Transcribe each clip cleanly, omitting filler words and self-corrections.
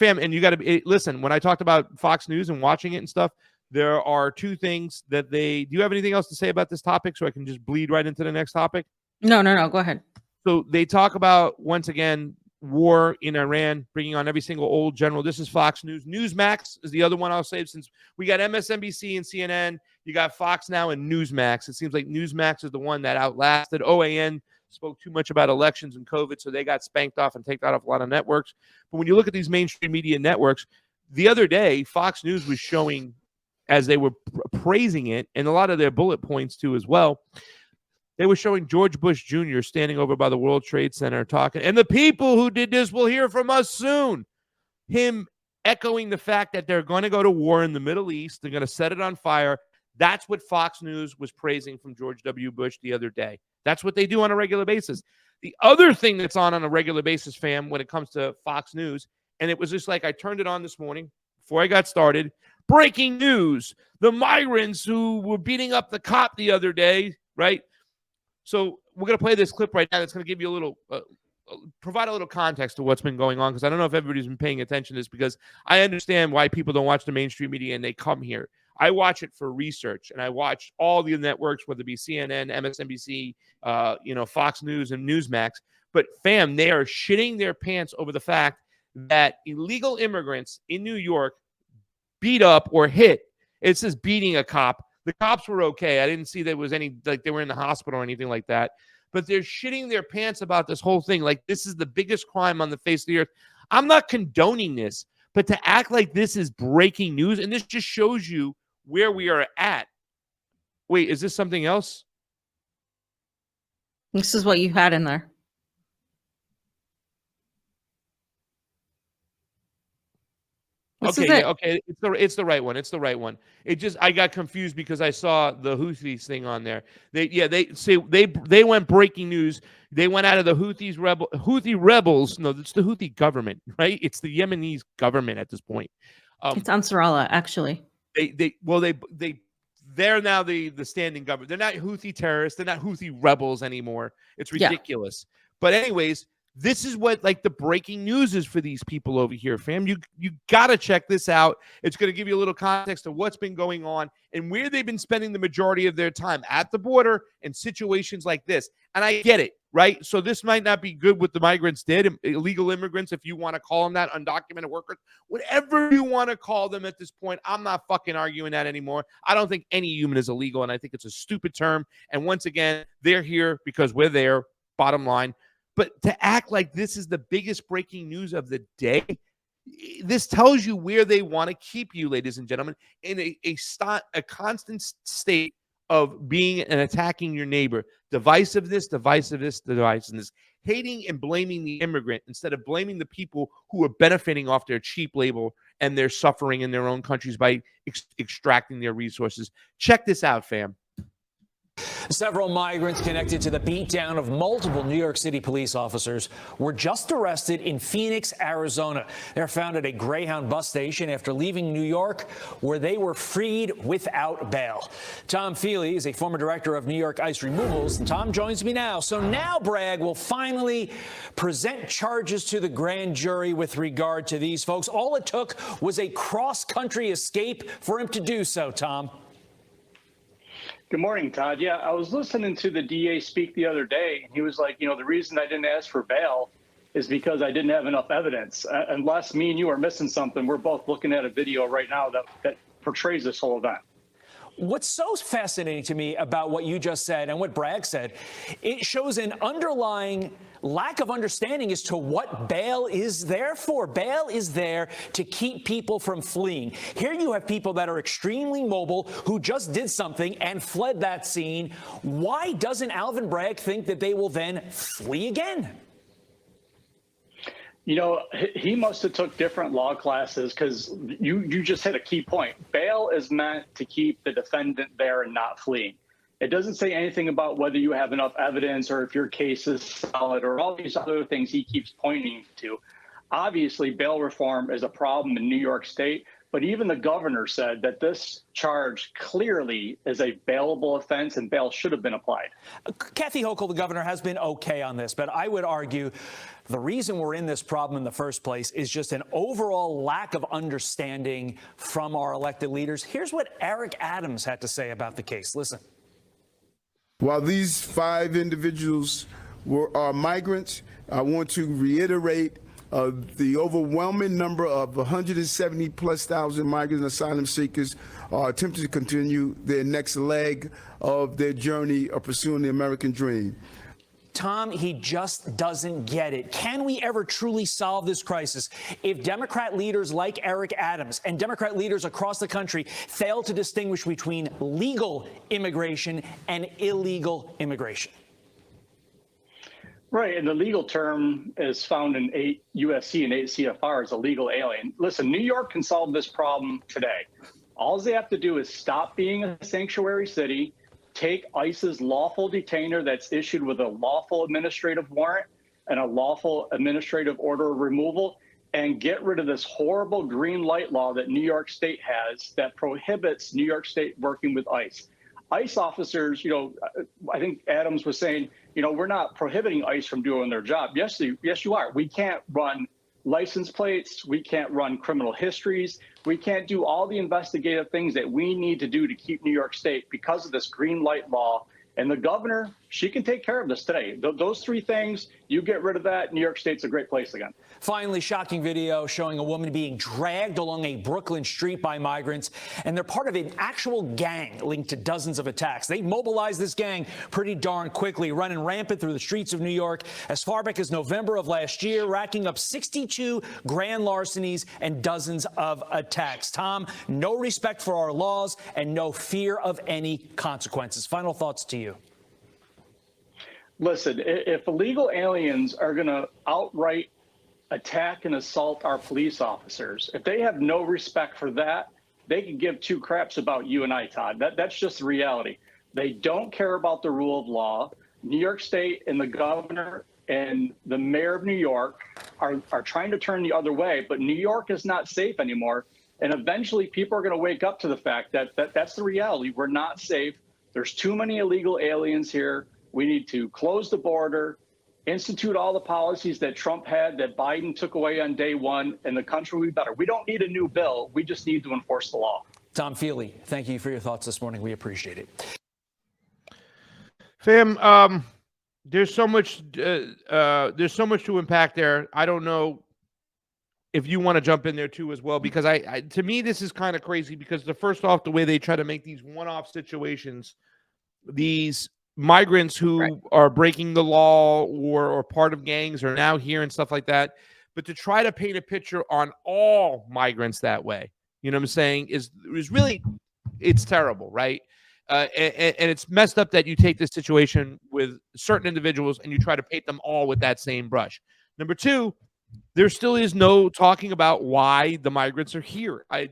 fam, and you got to listen. When I talked about Fox News and watching it and stuff, there are two things that do you have anything else to say about this topic so I can just bleed right into the next topic? No. Go ahead. So they talk about, once again, war in Iran, bringing on every single old general. This is Fox News. Newsmax is the other one I'll say, since we got MSNBC and CNN. You got Fox now and Newsmax. It seems like Newsmax is the one that outlasted. OAN spoke too much about elections and COVID, so they got spanked off and taken off a lot of networks. But when you look at these mainstream media networks, the other day, Fox News was showing, as they were praising it, and a lot of their bullet points too as well, they were showing George Bush Jr. standing over by the World Trade Center talking, and the people who did this will hear from us soon. Him echoing the fact that they're going to go to war in the Middle East. They're going to set it on fire. That's what Fox News was praising from George W. Bush the other day. That's what they do on a regular basis. The other thing that's on a regular basis, fam, when it comes to Fox News, and it was just like I turned it on this morning before I got started. Breaking news. The migrants who were beating up the cop the other day, right? So we're going to play this clip right now that's going to give you a little, provide a little context to what's been going on, because I don't know if everybody's been paying attention to this, because I understand why people don't watch the mainstream media and they come here. I watch it for research, and I watch all the networks, whether it be CNN, MSNBC, Fox News, and Newsmax. But, fam, they are shitting their pants over the fact that illegal immigrants in New York beat up or hit. It says beating a cop. The cops were okay. I didn't see there was any, like, they were in the hospital or anything like that. But they're shitting their pants about this whole thing. Like, this is the biggest crime on the face of the earth. I'm not condoning this, but to act like this is breaking news, and this just shows you where we are at. Wait, is this something else? This is what you had in there. Okay. It's the right one. It's the right one. I got confused because I saw the Houthis thing on there. They went breaking news. They went out of the Houthi rebels. No, it's the Houthi government, right? It's the Yemenis government at this point. It's Ansarallah, actually. They're now the standing government. They're not Houthi terrorists. They're not Houthi rebels anymore. It's ridiculous. Yeah. But anyways, this is what like the breaking news is for these people over here, fam. You got to check this out. It's going to give you a little context of what's been going on and where they've been spending the majority of their time at the border in situations like this. And I get it, right? So this might not be good what the migrants did, illegal immigrants, if you want to call them that, undocumented workers, whatever you want to call them at this point. I'm not fucking arguing that anymore. I don't think any human is illegal, and I think it's a stupid term. And once again, they're here because we're there, bottom line. But to act like this is the biggest breaking news of the day, this tells you where they want to keep you, ladies and gentlemen, in a constant state of being and attacking your neighbor. Divisiveness, hating and blaming the immigrant instead of blaming the people who are benefiting off their cheap labor and their suffering in their own countries by extracting their resources. Check this out, fam. Several migrants connected to the beatdown of multiple New York City police officers were just arrested in Phoenix, Arizona. They're found at a Greyhound bus station after leaving New York, where they were freed without bail. Tom Feely is a former director of New York ICE removals, and Tom joins me now. So now Bragg will finally present charges to the grand jury with regard to these folks. All it took was a cross-country escape for him to do so, Tom. Good morning, Todd. Yeah, I was listening to the DA speak the other day, and he was like, the reason I didn't ask for bail is because I didn't have enough evidence. Unless me and you are missing something, we're both looking at a video right now that portrays this whole event. What's so fascinating to me about what you just said and what Bragg said, it shows an underlying lack of understanding as to what bail is there for. Bail is there to keep people from fleeing. Here you have people that are extremely mobile who just did something and fled that scene. Why doesn't Alvin Bragg think that they will then flee again? He must have took different law classes, because you just hit a key point. Bail is meant to keep the defendant there and not fleeing. It doesn't say anything about whether you have enough evidence or if your case is solid or all these other things he keeps pointing to. Obviously, bail reform is a problem in New York State. But even the governor said that this charge clearly is a bailable offense and bail should have been applied. Kathy Hochul, the governor, has been okay on this, but I would argue the reason we're in this problem in the first place is just an overall lack of understanding from our elected leaders. Here's what Eric Adams had to say about the case. Listen. While these 5 individuals are migrants, I want to reiterate the overwhelming number of 170,000+ migrants and asylum seekers are attempting to continue their next leg of their journey of pursuing the American dream. Tom, he just doesn't get it. Can we ever truly solve this crisis if Democrat leaders like Eric Adams and Democrat leaders across the country fail to distinguish between legal immigration and illegal immigration? Right, and the legal term is found in 8 USC and 8 CFR as a legal alien. Listen, New York can solve this problem today. All they have to do is stop being a sanctuary city, take ICE's lawful detainer that's issued with a lawful administrative warrant and a lawful administrative order of removal, and get rid of this horrible green light law that New York State has that prohibits New York State working with ICE. ICE officers, I think Adams was saying, we're not prohibiting ICE from doing their job. Yes, you are. We can't run license plates. We can't run criminal histories. We can't do all the investigative things that we need to do to keep New York State because of this green light law. And the governor, she can take care of this today. Those 3 things, you get rid of that, New York State's a great place again. Finally, shocking video showing a woman being dragged along a Brooklyn street by migrants, and they're part of an actual gang linked to dozens of attacks. They mobilized this gang pretty darn quickly, running rampant through the streets of New York as far back as November of last year, racking up 62 grand larcenies and dozens of attacks. Tom, no respect for our laws and no fear of any consequences. Final thoughts to you. Listen, if illegal aliens are going to outright attack and assault our police officers, if they have no respect for that, they can give 2 craps about you and I, Todd. That's just the reality. They don't care about the rule of law. New York State and the governor and the mayor of New York are trying to turn the other way, but New York is not safe anymore. And eventually people are going to wake up to the fact that that's the reality. We're not safe. There's too many illegal aliens here. We need to close the border, institute all the policies that Trump had that Biden took away on day 1, and the country will be better. We don't need a new bill. We just need to enforce the law. Tom Feely, thank you for your thoughts this morning. We appreciate it. Fam, there's so much to unpack there. I don't know if you want to jump in there too as well, because I to me this is kind of crazy, because first off, the way they try to make these one-off situations, these migrants who are breaking the law or part of gangs are now here and stuff like that. But to try to paint a picture on all migrants that way, you know what I'm saying, is really, it's terrible, right? And it's messed up that you take this situation with certain individuals and you try to paint them all with that same brush. Number 2, there still is no talking about why the migrants are here. I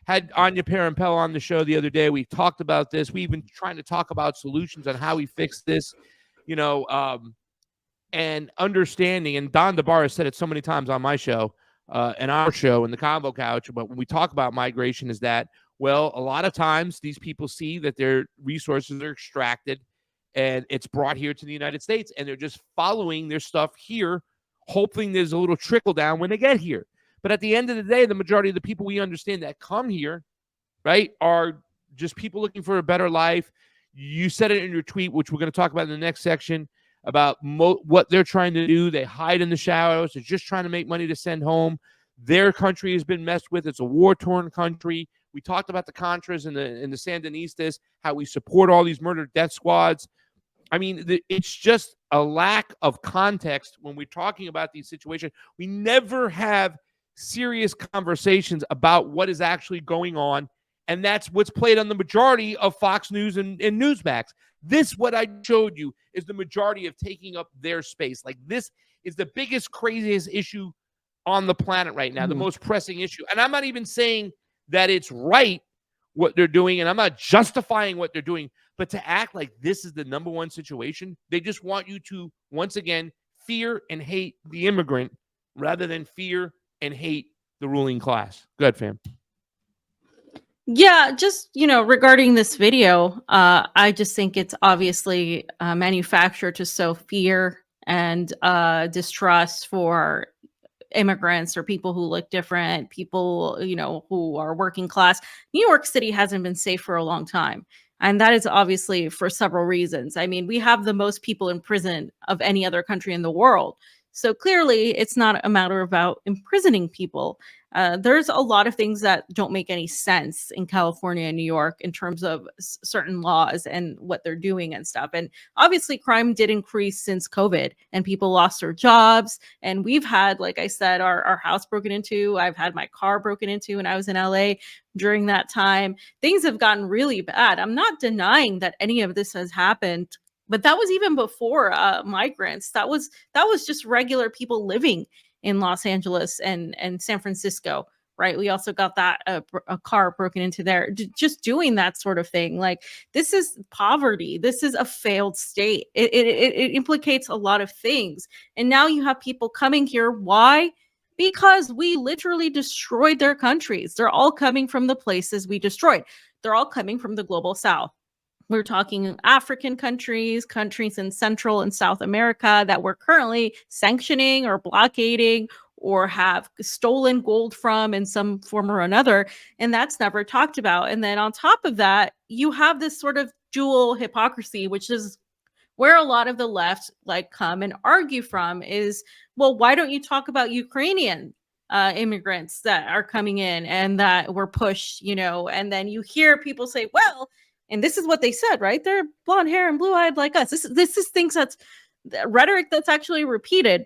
had Anya Parampel on the show the other day. We talked about this. We've been trying to talk about solutions on how we fix this, and understanding. And Don DeBar has said it so many times on my show and our show in the Convo Couch. But when we talk about migration, is that, well, a lot of times these people see that their resources are extracted and it's brought here to the United States, and they're just following their stuff here, hoping there's a little trickle down when they get here. But at the end of the day, the majority of the people we understand that come here, right, are just people looking for a better life. You said it in your tweet, which we're going to talk about in the next section, about what they're trying to do. They hide in the shadows. They're just trying to make money to send home. Their country has been messed with. It's a war-torn country. We talked about the Contras and the Sandinistas, how we support all these murder death squads. I mean, it's just a lack of context when we're talking about these situations. We never have serious conversations about what is actually going on, and that's what's played on the majority of Fox News and Newsmax. This, what I showed you, is the majority of taking up their space. Like, this is the biggest, craziest issue on the planet right now, the most pressing issue. And I'm not even saying that it's right what they're doing, and I'm not justifying what they're doing, but to act like this is the number one situation, they just want you to, once again, fear and hate the immigrant rather than fear and hate the ruling class. Go ahead, fam. Yeah, just, regarding this video, I just think it's obviously manufactured to sow fear and distrust for immigrants or people who look different, people, who are working class. New York City hasn't been safe for a long time. And that is obviously for several reasons. I mean, we have the most people in prison of any other country in the world. So clearly, it's not a matter about imprisoning people. There's a lot of things that don't make any sense in California and New York in terms of certain laws and what they're doing and stuff. And obviously, crime did increase since COVID and people lost their jobs. And we've had, like I said, our house broken into. I've had my car broken into when I was in LA during that time. Things have gotten really bad. I'm not denying that any of this has happened. But that was even before migrants. That was just regular people living in Los Angeles and San Francisco, right? We also got that a car broken into there. Just doing that sort of thing. Like, this is poverty. This is a failed state. It implicates a lot of things. And now you have people coming here. Why? Because we literally destroyed their countries. They're all coming from the places we destroyed. They're all coming from the global south. We're talking African countries, countries in Central and South America that we're currently sanctioning or blockading or have stolen gold from in some form or another. And that's never talked about. And then on top of that, you have this sort of dual hypocrisy, which is where a lot of the left come and argue from is, well, why don't you talk about Ukrainian immigrants that are coming in and that were pushed, and then you hear people say, well, and this is what they said, right? They're blonde hair and blue eyed like us. This is things that's rhetoric that's actually repeated.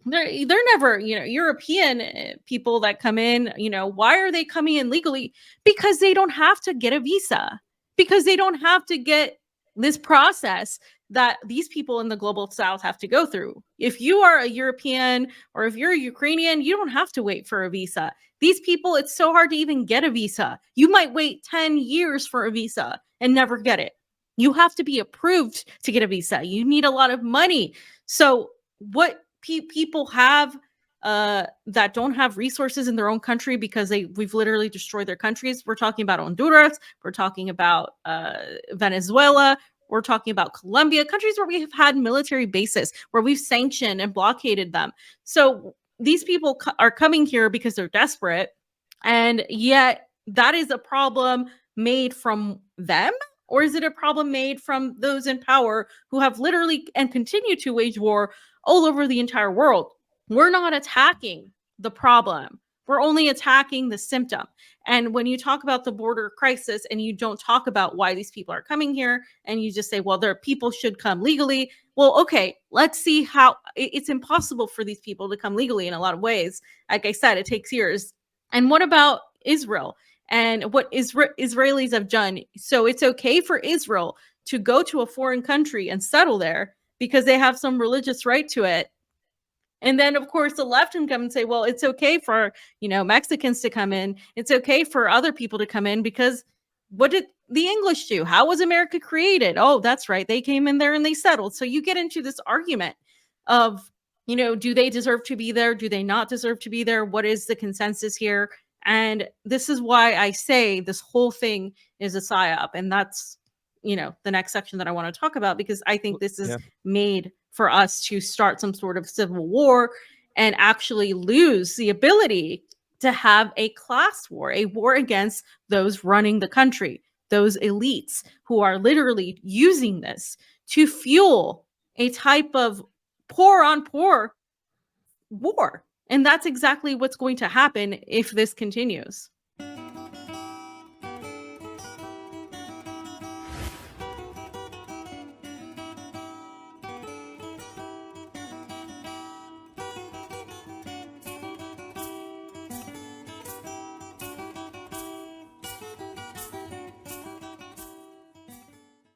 They're never, European people that come in, why are they coming in legally? Because they don't have to get a visa, because they don't have to get this process that these people in the global south have to go through. If you are a European or if you're a Ukrainian, you don't have to wait for a visa. These people, it's so hard to even get a visa. You might wait 10 years for a visa and never get it. You have to be approved to get a visa. You need a lot of money. So what people have that don't have resources in their own country because we've literally destroyed their countries. We're talking about Honduras. We're talking about Venezuela. We're talking about Colombia, countries where we have had military bases, where we've sanctioned and blockaded them. So these people are coming here because they're desperate. And yet that is a problem made from them? Or is it a problem made from those in power who have literally and continue to wage war all over the entire world? We're not attacking the problem. We're only attacking the symptom. And when you talk about the border crisis and you don't talk about why these people are coming here and you just say, well, their people should come legally. Well, okay, let's see how it's impossible for these people to come legally in a lot of ways. Like I said, it takes years. And what about Israel and what Israelis have done? So it's okay for Israel to go to a foreign country and settle there because they have some religious right to it. And then, of course, the left can come and say, well, it's okay for, Mexicans to come in. It's okay for other people to come in because what did the English do? How was America created? Oh, that's right. They came in there and they settled. So you get into this argument of, do they deserve to be there? Do they not deserve to be there? What is the consensus here? And this is why I say this whole thing is a psyop. And that's, the next section that I want to talk about, because I think this is made for us to start some sort of civil war and actually lose the ability to have a class war, a war against those running the country, those elites who are literally using this to fuel a type of poor on poor war. And that's exactly what's going to happen if this continues.